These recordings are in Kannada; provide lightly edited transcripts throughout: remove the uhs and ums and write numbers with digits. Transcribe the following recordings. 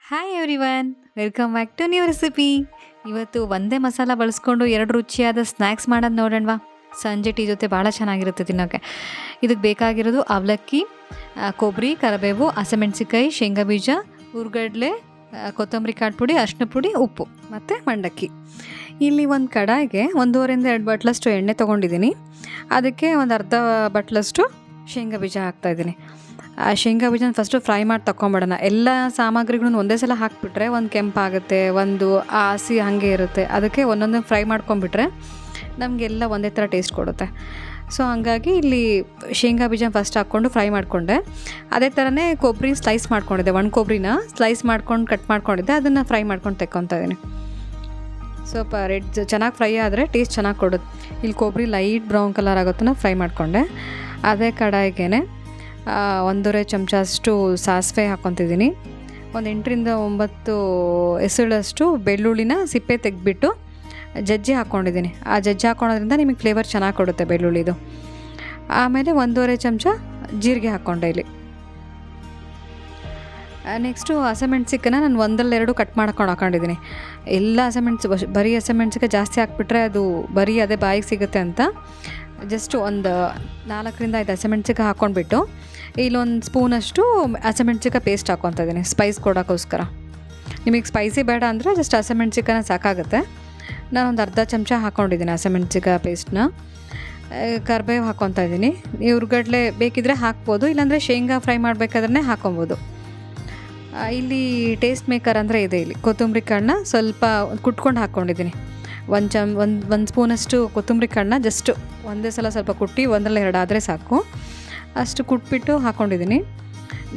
Hi everyone, welcome back to new recipe. ಇವತ್ತು ಒಂದೇ ಮಸಾಲ ಬಳಸ್ಕೊಂಡು ಎರಡು ರುಚಿಯಾದ ಸ್ನ್ಯಾಕ್ಸ್ ಮಾಡೋದು ನೋಡೋಣವಾ. ಸಂಜೆ ಟೀ ಜೊತೆ ಭಾಳ ಚೆನ್ನಾಗಿರುತ್ತೆ ತಿನ್ನೋಕ್ಕೆ. ಇದಕ್ಕೆ ಬೇಕಾಗಿರೋದು ಅವಲಕ್ಕಿ, ಕೊಬ್ಬರಿ, ಕರಿಬೇವು, ಹಸಿಮೆಣ್ಸಿಕಾಯಿ, ಶೇಂಗಾ ಬೀಜ, ಹುರ್ಗಡ್ಲೆ, ಕೊತ್ತಂಬರಿ ಕಾಳು ಪುಡಿ, ಅರಿಶಿನ ಪುಡಿ, ಉಪ್ಪು ಮತ್ತು ಮಂಡಕ್ಕಿ. ಇಲ್ಲಿ ಒಂದು ಕಡಾಯಿಗೆ 1.5-2 ಬಟ್ಲಷ್ಟು ಎಣ್ಣೆ ತೊಗೊಂಡಿದ್ದೀನಿ. ಅದಕ್ಕೆ ಒಂದು ಅರ್ಧ ಬಟ್ಲಷ್ಟು ಶೇಂಗಾ ಬೀಜ ಹಾಕ್ತಾಯಿದ್ದೀನಿ. ಆ ಶೇಂಗಾ ಬೀಜನ ಫಸ್ಟು ಫ್ರೈ ಮಾಡಿ ತಗೊಂಬಿಡೋಣ. ಎಲ್ಲ ಸಾಮಗ್ರಿಗಳನ್ನ ಒಂದೇ ಸಲ ಹಾಕಿಬಿಟ್ರೆ ಒಂದು ಕೆಂಪಾಗುತ್ತೆ, ಒಂದು ಹಸಿ ಹಾಗೆ ಇರುತ್ತೆ. ಅದಕ್ಕೆ ಒಂದೊಂದು ಫ್ರೈ ಮಾಡ್ಕೊಂಬಿಟ್ರೆ ನಮಗೆಲ್ಲ ಒಂದೇ ಥರ ಟೇಸ್ಟ್ ಕೊಡುತ್ತೆ. ಸೊ ಹಾಗಾಗಿ ಇಲ್ಲಿ ಶೇಂಗಾ ಬೀಜ ಫಸ್ಟ್ ಹಾಕ್ಕೊಂಡು ಫ್ರೈ ಮಾಡಿಕೊಂಡೆ. ಅದೇ ಥರನೇ ಕೊಬ್ಬರಿ ಸ್ಲೈಸ್ ಮಾಡ್ಕೊಂಡಿದ್ದೆ, ಒಣ ಕೊಬ್ಬರಿನ ಸ್ಲೈಸ್ ಮಾಡ್ಕೊಂಡು ಕಟ್ ಮಾಡ್ಕೊಂಡಿದ್ದೆ, ಅದನ್ನು ಫ್ರೈ ಮಾಡ್ಕೊಂಡು ತೆಕ್ಕೊತಾ ಇದ್ದೀನಿ. ಸ್ವಲ್ಪ ರೆಡ್ ಚೆನ್ನಾಗಿ ಫ್ರೈ ಆದರೆ ಟೇಸ್ಟ್ ಚೆನ್ನಾಗಿ ಕೊಡುತ್ತೆ. ಇಲ್ಲಿ ಕೊಬ್ಬರಿ ಲೈಟ್ ಬ್ರೌನ್ ಕಲರ್ ಆಗೋತನ ಫ್ರೈ ಮಾಡಿಕೊಂಡೆ. ಅದೇ ಕಡಾಯಿಗೆ 1.5 ಚಮಚ ಅಷ್ಟು ಸಾಸಿವೆ ಹಾಕ್ಕೊತಿದ್ದೀನಿ. ಒಂದು 8-9 ಎಸಳಷ್ಟು ಬೆಳ್ಳುಳ್ಳಿನ ಸಿಪ್ಪೆ ತೆಗೆದ್ಬಿಟ್ಟು ಜಜ್ಜಿ ಹಾಕ್ಕೊಂಡಿದ್ದೀನಿ. ಆ ಜಜ್ಜಿ ಹಾಕ್ಕೊಳೋದ್ರಿಂದ ನಿಮಗೆ ಫ್ಲೇವರ್ ಚೆನ್ನಾಗಿ ಕೊಡುತ್ತೆ ಬೆಳ್ಳುಳ್ಳಿದು. ಆಮೇಲೆ 1.5 ಚಮಚ ಜೀರಿಗೆ ಹಾಕ್ಕೊಂಡೆ ಇಲ್ಲಿ. ನೆಕ್ಸ್ಟು ಹಸಿಮೆಣ್ಸಿಕಾಯಿನ ನಾನು 1-2 ಕಟ್ ಮಾಡ್ಕೊಂಡು ಹಾಕೊಂಡಿದ್ದೀನಿ. ಎಲ್ಲ ಬರೀ ಹಸಿಮೆಣ್ಸಿಕಾಯಿ ಜಾಸ್ತಿ ಹಾಕ್ಬಿಟ್ರೆ ಅದು ಬರೀ ಅದೇ ಬಾಯಿಗೆ ಸಿಗುತ್ತೆ ಅಂತ ಜಸ್ಟ್ ಒಂದು 4-5 ಹಸಿಮೆಣ್ಸಿಕಾಯಿ ಹಾಕ್ಕೊಂಡ್ಬಿಟ್ಟು ಇಲ್ಲೊಂದು ಸ್ಪೂನಷ್ಟು ಹಸಿಮೆಣ್ಸಿಕಾಯಿ ಪೇಸ್ಟ್ ಹಾಕ್ಕೊತಾ ಇದ್ದೀನಿ ಸ್ಪೈಸ್ ಕೊಡೋಕ್ಕೋಸ್ಕರ. ನಿಮಗೆ ಸ್ಪೈಸಿ ಬೇಡ ಅಂದರೆ ಜಸ್ಟ್ ಹಸಿಮೆಣ್ಸಿಕಾಯಿನ ಸಾಕಾಗುತ್ತೆ. ನಾನೊಂದು ಅರ್ಧ ಚಮಚ ಹಾಕ್ಕೊಂಡಿದ್ದೀನಿ ಹಸಿಮೆಣ್ಸಿಕಾಯಿ ಪೇಸ್ಟನ್ನ. ಕರಿಬೇವು ಹಾಕ್ಕೊತಾ ಇದ್ದೀನಿ. ಹುರ್ಗಡ್ಲೆ ಬೇಕಿದ್ದರೆ ಹಾಕ್ಬೋದು, ಇಲ್ಲಾಂದರೆ ಶೇಂಗಾ ಫ್ರೈ ಮಾಡಬೇಕಾದ್ರೆ ಹಾಕ್ಕೊಬೋದು. ಇಲ್ಲಿ ಟೇಸ್ಟ್ ಮೇಕರ್ ಅಂದರೆ ಇದೆ. ಇಲ್ಲಿ ಕೊತ್ತಂಬರಿ ಕಾಳನ್ನ ಸ್ವಲ್ಪ ಕುಟ್ಕೊಂಡು ಹಾಕ್ಕೊಂಡಿದ್ದೀನಿ. ಒಂದು ಸ್ಪೂನಷ್ಟು ಕೊತ್ತಂಬರಿ ಕಾಳನ್ನ ಜಸ್ಟ್ ಒಂದೇ ಸಲ ಸ್ವಲ್ಪ ಕುಟ್ಟಿ 1-2 ಆದರೆ ಸಾಕು, ಅಷ್ಟು ಕುಟ್ಬಿಟ್ಟು ಹಾಕ್ಕೊಂಡಿದ್ದೀನಿ.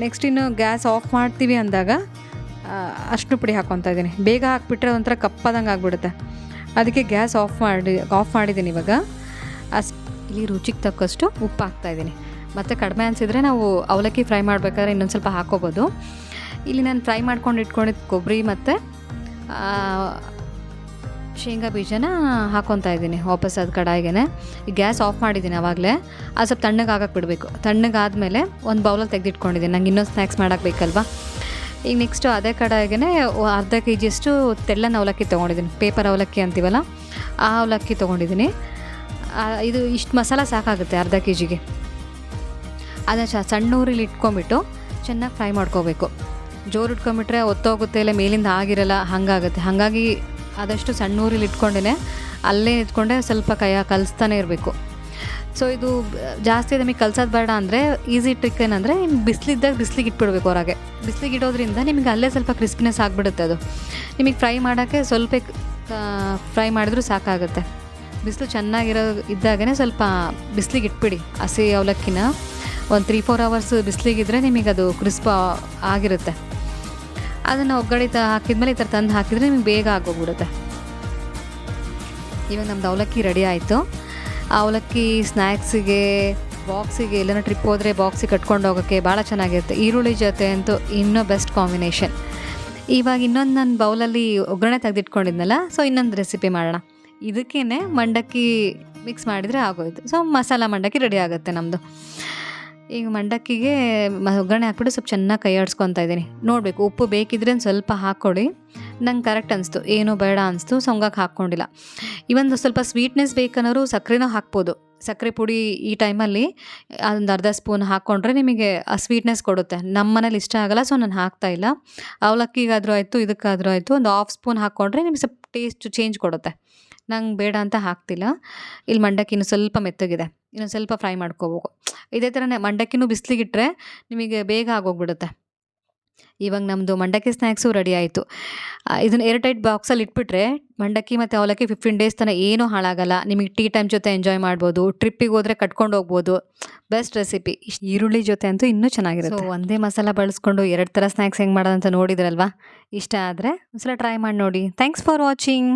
ನೆಕ್ಸ್ಟ್ ಇನ್ನು ಗ್ಯಾಸ್ ಆಫ್ ಮಾಡ್ತೀವಿ ಅಂದಾಗ ಅರಿಶಿನ ಪುಡಿ ಹಾಕ್ಕೊತಾ ಇದ್ದೀನಿ. ಬೇಗ ಹಾಕ್ಬಿಟ್ರೆ ಒಂಥರ ಕಪ್ಪದಂಗೆ ಆಗಿಬಿಡುತ್ತೆ. ಅದಕ್ಕೆ ಗ್ಯಾಸ್ ಆಫ್ ಮಾಡಿದ್ದೀನಿ ಇವಾಗ. ಇಲ್ಲಿ ರುಚಿಗೆ ತಕ್ಕಷ್ಟು ಉಪ್ಪು ಹಾಕ್ತಾಯಿದ್ದೀನಿ. ಮತ್ತು ಕಡಿಮೆ ಅನಿಸಿದರೆ ನಾವು ಅವಲಕ್ಕಿ ಫ್ರೈ ಮಾಡಬೇಕಾದ್ರೆ ಇನ್ನೊಂದು ಸ್ವಲ್ಪ ಹಾಕ್ಕೋಬೋದು. ಇಲ್ಲಿ ನಾನು ಫ್ರೈ ಮಾಡ್ಕೊಂಡು ಇಟ್ಕೊಂಡಿದ್ದು ಕೊಬ್ಬರಿ ಮತ್ತು ಶೇಂಗಾ ಬೀಜನ ಹಾಕ್ಕೊತಾ ಇದ್ದೀನಿ ವಾಪಸ್ ಅದು ಕಡಾಯಿಗೆ. ಗ್ಯಾಸ್ ಆಫ್ ಮಾಡಿದ್ದೀನಿ ಆವಾಗಲೇ. ಅದು ಸ್ವಲ್ಪ ತಣ್ಣಗೆ ಆಗಕ್ಕೆ ಬಿಡಬೇಕು. ತಣ್ಣಗಾದಮೇಲೆ ಒಂದು ಬೌಲಲ್ಲಿ ತೆಗೆದಿಟ್ಕೊಂಡಿದ್ದೀನಿ, ನಂಗೆ ಇನ್ನೊಂದು ಸ್ನ್ಯಾಕ್ಸ್ ಮಾಡೋಕ್ಕೆ ಬೇಕಲ್ವ. ಈಗ ನೆಕ್ಸ್ಟು ಅದೇ ಕಡಾಯಿಗೆ ಅರ್ಧ ಕೆಜಿಯಷ್ಟು ತೆಳ್ಳನ ಅವಲಕ್ಕಿ ತೊಗೊಂಡಿದ್ದೀನಿ. ಪೇಪರ್ ಅವಲಕ್ಕಿ ಅಂತೀವಲ್ಲ, ಆ ಅವಲಕ್ಕಿ ತೊಗೊಂಡಿದ್ದೀನಿ. ಇದು ಇಷ್ಟು ಮಸಾಲ ಸಾಕಾಗುತ್ತೆ ಅರ್ಧ ಕೆಜಿಗೆ. ಅದನ್ನು ಸಣ್ಣ ಊರಲ್ಲಿ ಇಟ್ಕೊಂಬಿಟ್ಟು ಚೆನ್ನಾಗಿ ಫ್ರೈ ಮಾಡ್ಕೋಬೇಕು. ಜೋರು ಇಟ್ಕೊಂಬಿಟ್ರೆ ಒತ್ತೋಗುತ್ತೆ, ಇಲ್ಲ ಮೇಲಿಂದ ಆಗಿರಲ್ಲ, ಹಾಗಾಗುತ್ತೆ. ಹಾಗಾಗಿ ಆದಷ್ಟು ಸಣ್ಣ ಊರಲ್ಲಿ ಇಟ್ಕೊಂಡೇ ಅಲ್ಲೇ ಇಟ್ಕೊಂಡೆ ಸ್ವಲ್ಪ ಕಲಿಸ್ತಾನೆ ಇರಬೇಕು. ಸೊ ಇದು ಜಾಸ್ತಿ ನಮಗೆ ಕಲ್ಸೋದು ಬೇಡ ಅಂದರೆ ಈಸಿ ಟ್ರಿಕ್ ಏನಂದರೆ ಬಿಸಿಲಿದ್ದಾಗ ಬಿಸಿಲಿಗೆ ಇಟ್ಬಿಡ್ಬೇಕು ಹೊರಗೆ. ಬಿಸಿಲಿಗೆ ಇಡೋದ್ರಿಂದ ನಿಮಗೆ ಅಲ್ಲೇ ಸ್ವಲ್ಪ ಕ್ರಿಸ್ಪಿನೆಸ್ ಆಗಿಬಿಡುತ್ತೆ. ಅದು ನಿಮಗೆ ಫ್ರೈ ಮಾಡೋಕ್ಕೆ ಸ್ವಲ್ಪ ಫ್ರೈ ಮಾಡಿದ್ರೂ ಸಾಕಾಗುತ್ತೆ. ಬಿಸಿಲು ಚೆನ್ನಾಗಿರೋ ಇದ್ದಾಗೇ ಸ್ವಲ್ಪ ಬಿಸಿಲಿಗೆ ಇಟ್ಬಿಡಿ. ಹಸಿ ಅವಲಕ್ಕಿನ ಒಂದು 3-4 ಅವರ್ಸ್ ಬಿಸಿಲಿಗಿದ್ರೆ ನಿಮಗೆ ಅದು ಕ್ರಿಸ್ಪ್ ಆಗಿರುತ್ತೆ. ಅದನ್ನು ಒಗ್ಗಡೆ ಹಾಕಿದ್ಮೇಲೆ ಈ ಥರ ತಂದು ಹಾಕಿದರೆ ನಿಮಗೆ ಬೇಗ ಆಗೋಗ್ಬಿಡುತ್ತೆ. ಇವಾಗ ನಮ್ಮದು ಅವಲಕ್ಕಿ ರೆಡಿ ಆಯಿತು. ಅವಲಕ್ಕಿ ಸ್ನ್ಯಾಕ್ಸಿಗೆ, ಬಾಕ್ಸಿಗೆ ಎಲ್ಲನೂ ಟ್ರಿಪ್ ಹೋದರೆ ಬಾಕ್ಸಿಗೆ ಕಟ್ಕೊಂಡು ಹೋಗೋಕ್ಕೆ ಭಾಳ ಚೆನ್ನಾಗಿರುತ್ತೆ. ಈರುಳ್ಳಿ ಜೊತೆ ಅಂತೂ ಇನ್ನೂ ಬೆಸ್ಟ್ ಕಾಂಬಿನೇಷನ್. ಇವಾಗ ಇನ್ನೊಂದು ನಾನು ಬೌಲಲ್ಲಿ ಒಗ್ಗರಣೆ ತೆಗೆದಿಟ್ಕೊಂಡಿದ್ನಲ್ಲ, ಸೊ ಇನ್ನೊಂದು ರೆಸಿಪಿ ಮಾಡೋಣ. ಇದಕ್ಕೇ ಮಂಡಕ್ಕಿ ಮಿಕ್ಸ್ ಮಾಡಿದರೆ ಆಗೋಯ್ತು. ಸೊ ಮಸಾಲ ಮಂಡಕ್ಕಿ ರೆಡಿ ಆಗುತ್ತೆ ನಮ್ಮದು. ಈಗ ಮಂಡಕ್ಕಿಗೆ ಒಗ್ಗರಣೆ ಹಾಕ್ಬಿಟ್ಟು ಸ್ವಲ್ಪ ಚೆನ್ನಾಗಿ ಕೈ ಆಡಿಸ್ಕೊತಾ ಇದ್ದೀನಿ. ನೋಡಬೇಕು, ಉಪ್ಪು ಬೇಕಿದ್ರೆ ಸ್ವಲ್ಪ ಹಾಕ್ಕೊಳ್ಳಿ. ನಂಗೆ ಕರೆಕ್ಟ್ ಅನಿಸ್ತು, ಏನೂ ಬೇಡ ಅನಿಸ್ತು, ಸೊ ಹಂಗಾಗಿ ಹಾಕ್ಕೊಂಡಿಲ್ಲ. ಇವೊಂದು ಸ್ವಲ್ಪ ಸ್ವೀಟ್ನೆಸ್ ಬೇಕನ್ನೋರು ಸಕ್ಕರೆನೂ ಹಾಕ್ಬೋದು. ಸಕ್ಕರೆ ಪುಡಿ ಈ ಟೈಮಲ್ಲಿ ಒಂದು ಅರ್ಧ ಸ್ಪೂನ್ ಹಾಕ್ಕೊಂಡ್ರೆ ನಿಮಗೆ ಆ ಸ್ವೀಟ್ನೆಸ್ ಕೊಡುತ್ತೆ. ನಮ್ಮ ಮನೇಲಿ ಇಷ್ಟ ಆಗೋಲ್ಲ, ಸೊ ನಾನು ಹಾಕ್ತಾಯಿಲ್ಲ. ಅವಲಕ್ಕಿಗಾದರೂ ಆಯಿತು, ಇದಕ್ಕಾದರೂ ಆಯಿತು, ಒಂದು 1/2 ಸ್ಪೂನ್ ಹಾಕ್ಕೊಂಡ್ರೆ ನಿಮಗೆ ಸ್ವಲ್ಪ ಟೇಸ್ಟ್ ಚೇಂಜ್ ಕೊಡುತ್ತೆ. ನಂಗೆ ಬೇಡ ಅಂತ ಹಾಕ್ತಿಲ್ಲ. ಇಲ್ಲಿ ಮಂಡಕ್ಕಿ ಇನ್ನೂ ಸ್ವಲ್ಪ ಮೆತ್ತಗಿದೆ, ಇನ್ನೊಂದು ಸ್ವಲ್ಪ ಫ್ರೈ ಮಾಡ್ಕೋಬೇಕು. ಇದೇ ಥರನೇ ಮಂಡಕ್ಕಿನೂ ಬಿಸಿಲಿಗಿಟ್ರೆ ನಿಮಗೆ ಬೇಗ ಆಗೋಗ್ಬಿಡುತ್ತೆ. ಇವಾಗ ನಮ್ಮದು ಮಂಡಕ್ಕಿ ಸ್ನ್ಯಾಕ್ಸು ರೆಡಿ ಆಯಿತು. ಇದನ್ನು ಏರ್ಟೈಟ್ ಬಾಕ್ಸಲ್ಲಿ ಇಟ್ಬಿಟ್ರೆ ಮಂಡಕ್ಕಿ ಮತ್ತು ಅವಲಕ್ಕಿ 15 ಡೇಸ್ ತನಕ ಏನೂ ಹಾಳಾಗಲ್ಲ. ನಿಮಗೆ ಟೀ ಟೈಮ್ ಜೊತೆ ಎಂಜಾಯ್ ಮಾಡ್ಬೋದು, ಟ್ರಿಪ್ಪಿಗೆ ಹೋದರೆ ಕಟ್ಕೊಂಡು ಹೋಗ್ಬೋದು. Best recipe. ಈರುಳ್ಳಿ ಜೊತೆ ಅಂತೂ ಇನ್ನೂ ಚೆನ್ನಾಗಿರುತ್ತೆ. ಸೊ ಒಂದೇ ಮಸಾಲ ಬಳಸ್ಕೊಂಡು 2 ಥರ ಸ್ನ್ಯಾಕ್ಸ್ ಹೆಂಗೆ ಮಾಡೋದಂತ ನೋಡಿದ್ರಲ್ವಾ. ಇಷ್ಟ ಆದರೆ ಒಂದ್ಸಲ ಟ್ರೈ ಮಾಡಿ ನೋಡಿ. Thanks for watching.